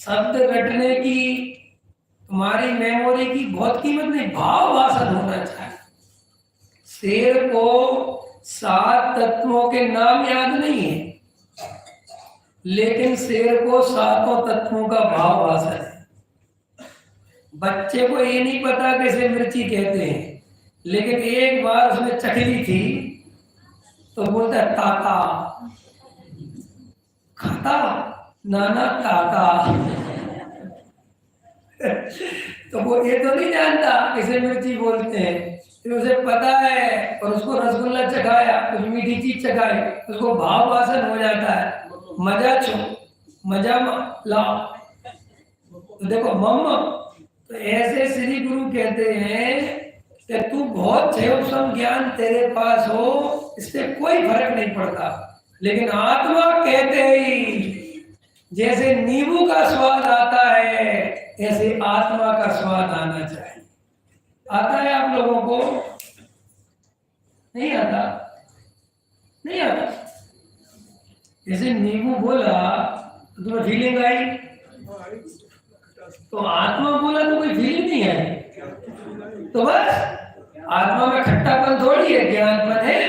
शब्द रटने की तुम्हारी मेमोरी की बहुत कीमत नहीं, भाव भाषण होना चाहिए। शेर को 7 तत्वों के नाम याद नहीं है, लेकिन शेर को 7 तत्वों का भाव भाषण है। बच्चे को ये नहीं पता कैसे मिर्ची कहते हैं, लेकिन एक बार उसने चखली थी तो बोलता है ताता, खाता नाना ताता। तो वो ये तो नहीं जानता कैसे मिर्ची बोलते हैं, फिर उसे पता है और उसको रसगुल्ला चखाया, कुछ मीठी चीज चखाई, उसको भाव भाषण हो जाता है। मजा छो, मजा ला, तो देखो मम्मा। तो ऐसे श्री गुरु कहते हैं कि तू बहुत क्षेम ज्ञान तेरे पास हो, इससे कोई फर्क नहीं पड़ता, लेकिन आत्मा कहते ही जैसे नींबू का स्वाद आता है, ऐसे आत्मा का स्वाद आना चाहिए। आता है आप लोगों को? नहीं आता? नहीं आता? जैसे नींबू बोला तो तुम्हें फीलिंग आई, तो आत्मा बोला तो कोई फीलिंग नहीं आई। तो बस आत्मा में खट्टापन थोड़ी है, ज्ञानपन है।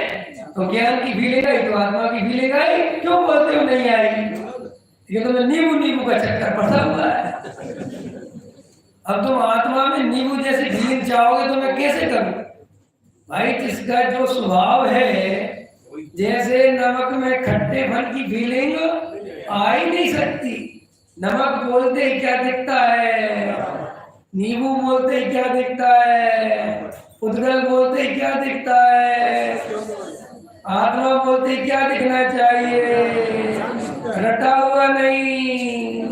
तो ज्ञान की फीलिंग आई तो आत्मा की फीलिंग आई, क्यों बोलते हो नहीं आई? ये तो नींबू नींबू का चक्कर पड़ा हुआ है। अब तुम आत्मा में नींबू जैसे फीलिंग चाहोगे तो मैं कैसे करूं भाई? जिसका जो स्वभाव है, जैसे नमक में खट्टे फल की फीलिंग आ ही नहीं सकती। नमक बोलते ही क्या दिखता है, नींबू बोलते ही क्या दिखता है, उदगल बोलते ही क्या दिखता है, आत्मा बोलते ही क्या दिखना चाहिए? रटा हुआ नहीं,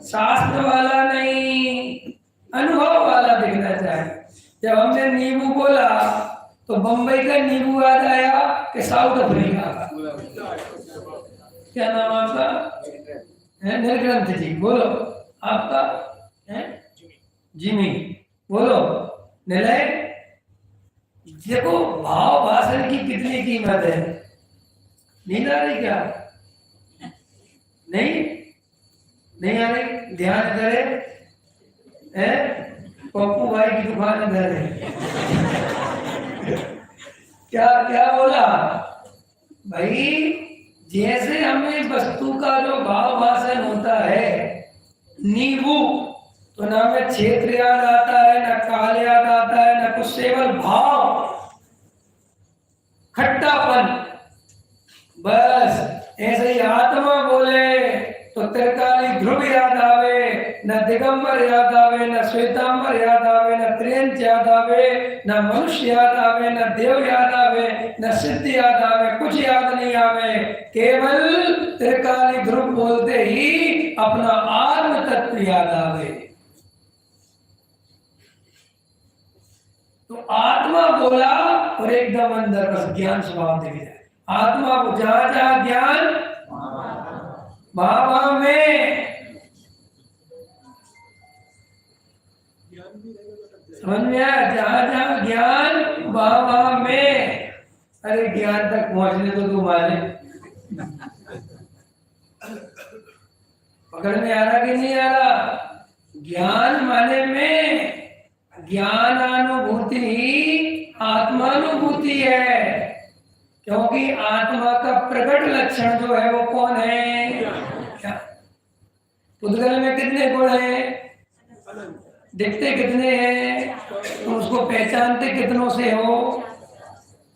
शास्त्र वाला नहीं, अनुभव वाला दिखना चाहिए। जब हमने नींबू बोला तो बंबई का नींबू याद आया कि साउथ अफ्रीका का? क्या नाम आपका है? नीलकंठ जी। बोलो आपका है? जिमी। बोलो निलय। देखो भाव भाषण की कितनी कीमत है। नींद आ रही क्या? नहीं नहीं आ रही? ध्यान करे है? पप्पू भाई की दुकान इधर है। क्या क्या बोला भाई? जैसे हमें वस्तु का जो भाव भाषण होता है, नींबू तो ना में क्षेत्र याद आता है, ना काल याद आता है, ना कुछ, केवल भाव, खट्टापन, बस। ऐसे ही आत्मा बोले तो त्रिकाली ध्रुव याद आवे, न दिगंबर याद आवे, न श्वेतांबर याद आवे, न त्रियंच याद आवे, न मनुष्य याद आवे, न देव याद आवे, न सिद्ध याद आवे, कुछ याद नहीं आवे। केवल त्रिकाली ध्रुव बोलते ही अपना आत्म तत्व याद आवे। तो आत्मा बोला और एकदम अंदर बस ज्ञान स्वभाव दिख जाए। आत्मा को जहां जहां ज्ञान, बाबा में, समझ में आया? जहां जहां ज्ञान, बाबा में। अरे ज्ञान तक पहुंचने तो तुम आने, पकड़ में आ रहा कि नहीं आ रहा? ज्ञान माने में ज्ञानानुभूति ही आत्मानुभूति है, क्योंकि आत्मा का प्रकट लक्षण जो है वो कौन है? क्या? उद्गल में कितने गुण हैं? दिखते कितने हैं? तो उसको पहचानते कितनों से हो?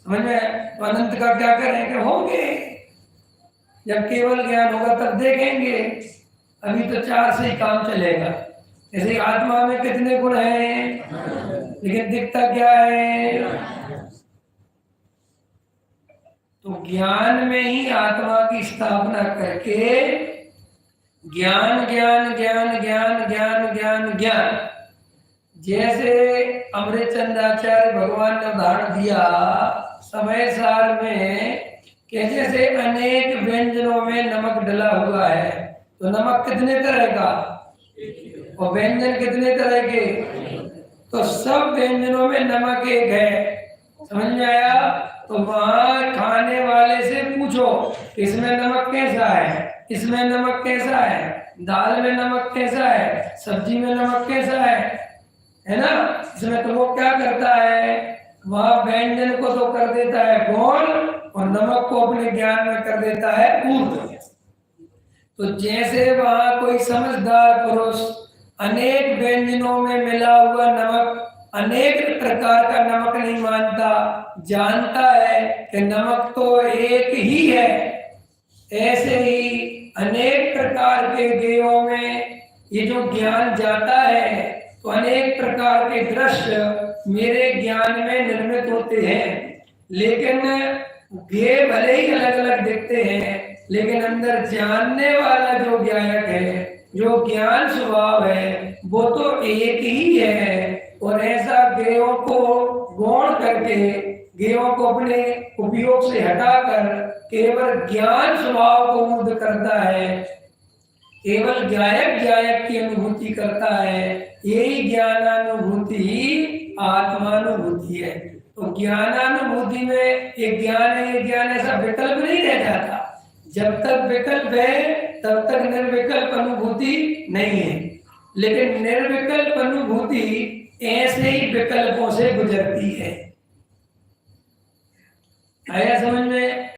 समझ में? तो अनंत का क्या करेंगे? होंगे। जब केवल ज्ञान होगा तब देखेंगे, अभी तो 4 से ही काम चलेगा। जैसे आत्मा में कितने गुण हैं, लेकिन दिखता क्या है? तो ज्ञान में ही आत्मा की स्थापना करके ज्ञान ज्ञान ज्ञान ज्ञान ज्ञान ज्ञान ज्ञान, जैसे अमृतचंद्राचार्य भगवान ने उदाहरण दिया समय साल में कि जैसे अनेक व्यंजनों में नमक डला हुआ है, तो नमक कितने तरह का और व्यंजन कितने तरह के? तो सब व्यंजनों में नमक एक है। समझ में आया? तो वहां खाने वाले से पूछो इसमें नमक कैसा है, इसमें नमक कैसा है, दाल में नमक कैसा है, सब्जी में नमक कैसा है ना। इसमें तो वो क्या करता है, वह व्यंजन को तो कर देता है गौण और नमक को अपने ज्ञान में कर देता है ऊर्ध्व। तो जैसे वहां कोई समझदार पुरुष अनेक व्यंजनों में मिला हुआ नमक अनेक प्रकार का नमक नहीं मानता, जानता है कि नमक तो एक ही है, ऐसे ही अनेक प्रकार के गेयों में ये जो ज्ञान जाता है तो अनेक प्रकार के दृश्य मेरे ज्ञान में निर्मित होते हैं, लेकिन गे भले ही अलग अलग दिखते हैं, लेकिन अंदर जानने वाला जो ज्ञायक है, जो ज्ञान स्वभाव है, वो तो एक ही है। और ऐसा गेयों को गौण करके, गेयों को अपने उपयोग से हटाकर केवल ज्ञान स्वभाव को मुक्त करता है, केवल ज्ञायक ज्ञायक की अनुभूति करता है। यही ज्ञानानुभूति ही आत्मानुभूति है। तो ज्ञानानुभूति में एक ज्ञान है, ये ज्ञान ऐसा विकल्प नहीं रह जाता। जब तक विकल्प है तब तक निर्विकल्प अनुभूति नहीं है, लेकिन निर्विकल्प अनुभूति ऐसे ही विकल्पों से गुजरती है। आया समझ में?